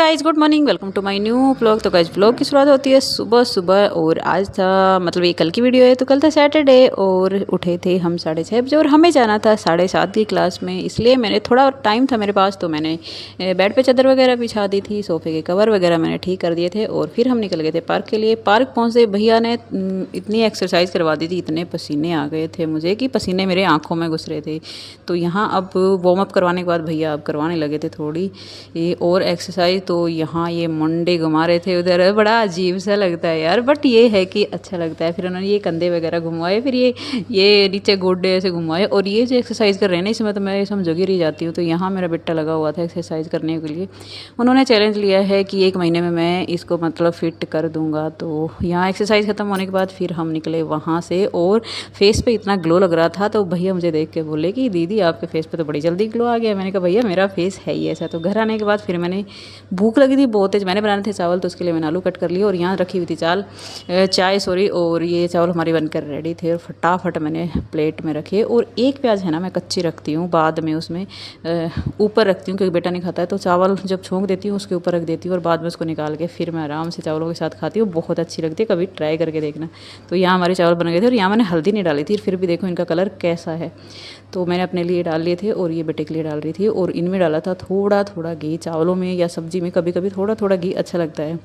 Guys, good morning, welcome to my new vlog. तो guys vlog की शुरुआत होती है सुबह सुबह और आज था मतलब ये कल की वीडियो है। तो कल था सैटरडे और उठे थे हम 6:30 बजे और हमें जाना था 7:30 की क्लास में। इसलिए मैंने थोड़ा टाइम था मेरे पास, तो मैंने बेड पे चादर वगैरह बिछा दी थी, सोफ़े के कवर वगैरह मैंने ठीक कर दिए थे और फिर हम निकल गए थे पार्क के लिए। पार्क पहुँचे, भैया ने इतनी एक्सरसाइज करवा दी थी, इतने पसीने आ गए थे मुझे कि पसीने मेरे आँखों में घुस रहे थे। तो यहाँ अब वार्म अप करवाने के बाद भैया अब करवाने लगे थे थोड़ी ये और एक्सरसाइज। तो यहाँ ये मुंडे घुमा रहे थे उधर, बड़ा अजीब सा लगता है यार, बट ये है कि अच्छा लगता है। फिर उन्होंने ये कंधे वगैरह घुमाए, फिर ये नीचे गोड्डे ऐसे घुमाए और ये जो एक्सरसाइज कर रहे हैं ना, इसमें तो मैं समझोगी रही जाती हूँ। तो यहाँ मेरा बेटा लगा हुआ था एक्सरसाइज करने के लिए। उन्होंने चैलेंज लिया है कि 1 महीने में मैं इसको मतलब फिट कर दूँगा। तो यहाँ एक्सरसाइज ख़त्म होने के बाद फिर हम निकले वहाँ से और फेस पे इतना ग्लो लग रहा था। तो भैया मुझे देख के बोले कि दीदी आपके फेस पे तो बड़ी जल्दी ग्लो आ गया। मैंने कहा भैया मेरा फेस है ही ऐसा। तो घर आने के बाद फिर मैंने भूख लगी थी बहुत तेज, मैंने बनाने थे चावल, तो उसके लिए मैंने आलू कट कर लिया और यहाँ रखी हुई थी चाय सॉरी। और ये चावल हमारे बनकर रेडी थे और फटाफट मैंने प्लेट में रखे। और एक प्याज है ना मैं कच्ची रखती हूँ, बाद में उसमें ऊपर रखती हूँ क्योंकि बेटा नहीं खाता है। तो चावल जब छोंक देती हूँ उसके ऊपर रख देती हूँ और बाद में उसको निकाल के फिर मैं आराम से चावलों के साथ खाती हूँ। बहुत अच्छी लगती है, कभी ट्राई करके देखना। तो यहाँ हमारे चावल बन गए थे और यहाँ मैंने हल्दी नहीं डाली थी, फिर भी देखो इनका कलर कैसा है। तो मैंने अपने लिए डाल लिए थे और ये बेटे के लिए डाल रही थी और इनमें डाला था थोड़ा थोड़ा घी। चावलों में या सब्जी में कभी कभी थोड़ा थोड़ा घी अच्छा लगता है।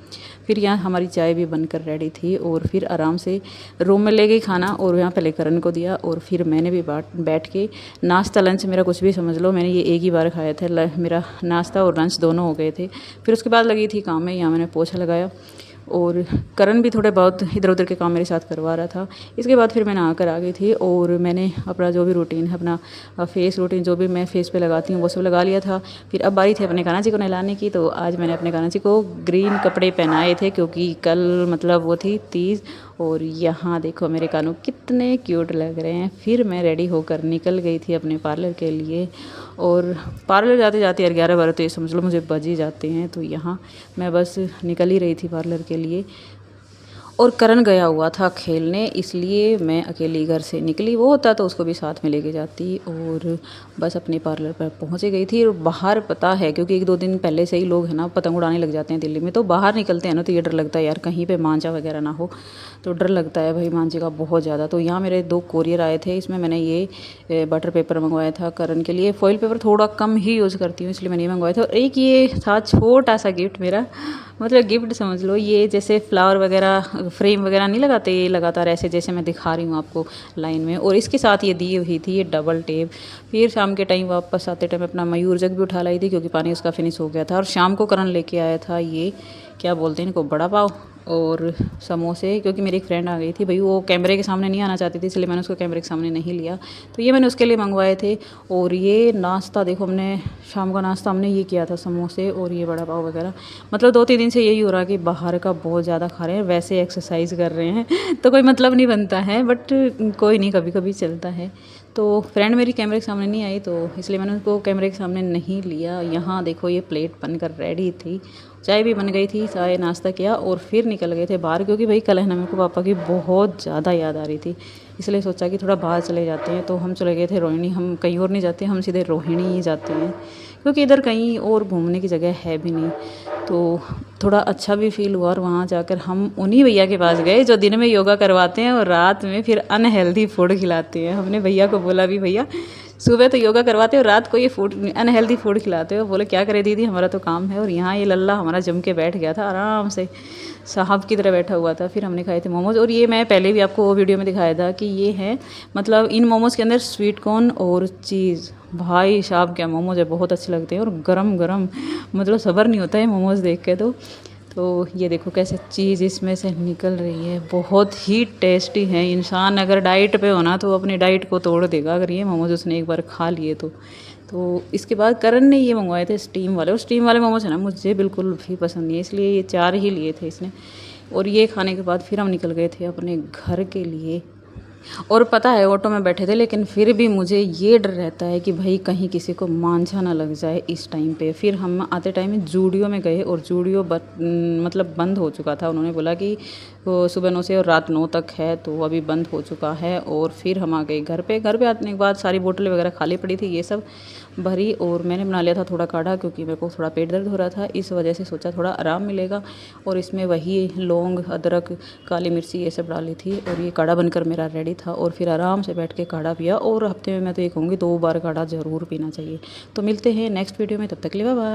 फिर यहाँ हमारी चाय भी बनकर रेडी थी और फिर आराम से रूम में ले गई खाना और यहाँ पहले करण को दिया और फिर मैंने भी बैठ के नाश्ता लंच मेरा कुछ भी समझ लो, मैंने ये एक ही बार खाया था। मेरा नाश्ता और लंच दोनों हो गए थे। फिर उसके बाद लगी थी काम में, यहाँ मैंने पोछा लगाया और करण भी थोड़े बहुत इधर उधर के काम मेरे साथ करवा रहा था। इसके बाद फिर मैं नहा कर आ गई थी और मैंने अपना जो भी रूटीन है, अपना फेस रूटीन जो भी मैं फेस पे लगाती हूँ वो सब लगा लिया था। फिर अब बारी थी अपने कान्हा जी को नहलाने की। तो आज मैंने अपने कान्हा जी को ग्रीन कपड़े पहनाए थे क्योंकि कल मतलब वो थी तीज। और यहाँ देखो मेरे कानू कितने क्यूट लग रहे हैं। फिर मैं रेडी होकर निकल गई थी अपने पार्लर के लिए और पार्लर जाते जाते यार 11-12 तो ये समझ लो मुझे बज ही जाते हैं। तो यहाँ मैं बस निकल ही रही थी पार्लर के लिए और करण गया हुआ था खेलने, इसलिए मैं अकेली घर से निकली। वो होता तो उसको भी साथ में लेके जाती और बस अपने पार्लर पर पहुंच गई थी। और बाहर पता है क्योंकि 1-2 दिन पहले से ही लोग है ना पतंग उड़ाने लग जाते हैं दिल्ली में। तो बाहर निकलते हैं ना तो ये डर लगता है यार कहीं पे मांझा वगैरह ना हो, तो डर लगता है भाई मांझे का बहुत ज़्यादा। तो यहाँ मेरे 2 कोरियर आए थे, इसमें मैंने ये बटर पेपर मंगवाया था करण के लिए। फॉइल पेपर थोड़ा कम ही यूज़ करती हूँ इसलिए मैंने ये मंगवाया था। और एक ये था छोटा सा गिफ्ट मेरा, मतलब गिफ्ट समझ लो, ये जैसे फ्लावर वगैरह फ्रेम वगैरह नहीं लगाते, ये लगातार ऐसे जैसे मैं दिखा रही हूँ आपको लाइन में। और इसके साथ ये दी हुई थी ये डबल टेप। फिर शाम के टाइम वापस आते टाइम अपना मयूर जग भी उठा लाई थी क्योंकि पानी उसका फिनिश हो गया था। और शाम को करण लेके आया था ये क्या बोलते हैं इनको, बड़ा पाव और समोसे, क्योंकि मेरी एक फ्रेंड आ गई थी भाई, वो कैमरे के सामने नहीं आना चाहती थी इसलिए मैंने उसको कैमरे के सामने नहीं लिया। तो ये मैंने उसके लिए मंगवाए थे। और ये नाश्ता देखो, हमने शाम का नाश्ता हमने ये किया था समोसे और ये बड़ा पाव वगैरह। मतलब 2-3 दिन से यही हो रहा है कि बाहर का बहुत ज़्यादा खा रहे हैं, वैसे एक्सरसाइज कर रहे हैं तो कोई मतलब नहीं बनता है, बट कोई नहीं, कभी कभी चलता है। तो फ्रेंड मेरी कैमरे के सामने नहीं आई तो इसलिए मैंने उसको कैमरे के सामने नहीं लिया। यहाँ देखो ये प्लेट बनकर रेडी थी, चाय भी बन गई थी, चाय नाश्ता किया और फिर निकल गए थे बाहर क्योंकि भाई कल है ना मेरे को पापा की बहुत ज़्यादा याद आ रही थी। इसलिए सोचा कि थोड़ा बाहर चले जाते हैं। तो हम चले गए थे रोहिणी, हम कहीं और नहीं जाते, हम सीधे रोहिणी ही जाते हैं क्योंकि इधर कहीं और घूमने की जगह है भी नहीं। तो थोड़ा अच्छा भी फील हुआ और वहाँ जाकर हम उन्हीं भैया के पास गए जो दिन में योगा करवाते हैं और रात में फिर अनहेल्दी फूड खिलाते हैं। हमने भैया को बोला भी भैया सुबह तो योगा करवाते हो, रात को ये फूड अनहेल्दी फूड खिलाते हो। बोले क्या करे दीदी, हमारा तो काम है। और यहाँ ये लल्ला हमारा जम के बैठ गया था, आराम से साहब की तरह बैठा हुआ था। फिर हमने खाए थे मोमोज और ये मैं पहले भी आपको वो वीडियो में दिखाया था कि ये है मतलब इन मोमोज़ के अंदर स्वीट कॉर्न और चीज़। भाई साहब क्या मोमोज है, बहुत अच्छे लगते हैं और गरम गरम, मतलब सब्र नहीं होता है मोमोज देख के। तो ये देखो कैसे चीज़ इसमें से निकल रही है, बहुत ही टेस्टी है। इंसान अगर डाइट पे होना तो अपनी डाइट को तोड़ देगा अगर ये मोमोज उसने एक बार खा लिए तो इसके बाद करण ने ये मंगवाए थे स्टीम वाले, और स्टीम वाले मोमोज है ना मुझे बिल्कुल भी पसंद नहीं है, इसलिए ये 4 ही लिए थे इसने। और ये खाने के बाद फिर हम निकल गए थे अपने घर के लिए। और पता है ऑटो में बैठे थे, लेकिन फिर भी मुझे ये डर रहता है कि भाई कहीं किसी को मांझा ना लग जाए इस टाइम पे। फिर हम आते टाइम जूडियो में गए और जूडियो मतलब बंद हो चुका था। उन्होंने बोला कि वो सुबह 9 से और रात 9 तक है, तो अभी बंद हो चुका है। और फिर हम आ गए घर पे। घर पे आने के बाद सारी बोतलें वगैरह खाली पड़ी थी, ये सब भरी। और मैंने बना लिया था थोड़ा काढ़ा, क्योंकि मेरे को थोड़ा पेट दर्द हो रहा था, इस वजह से सोचा थोड़ा आराम मिलेगा। और इसमें वही लौंग, अदरक, काली मिर्ची ये सब डाली थी, और ये काढ़ा बनकर मेरा रेडी था। और फिर आराम से बैठ के काढ़ा पिया। और हफ्ते में मैं तो ये कहूँगी 2 बार काढ़ा ज़रूर पीना चाहिए। तो मिलते हैं नेक्स्ट वीडियो में, तब तक के लिए बाय बाय।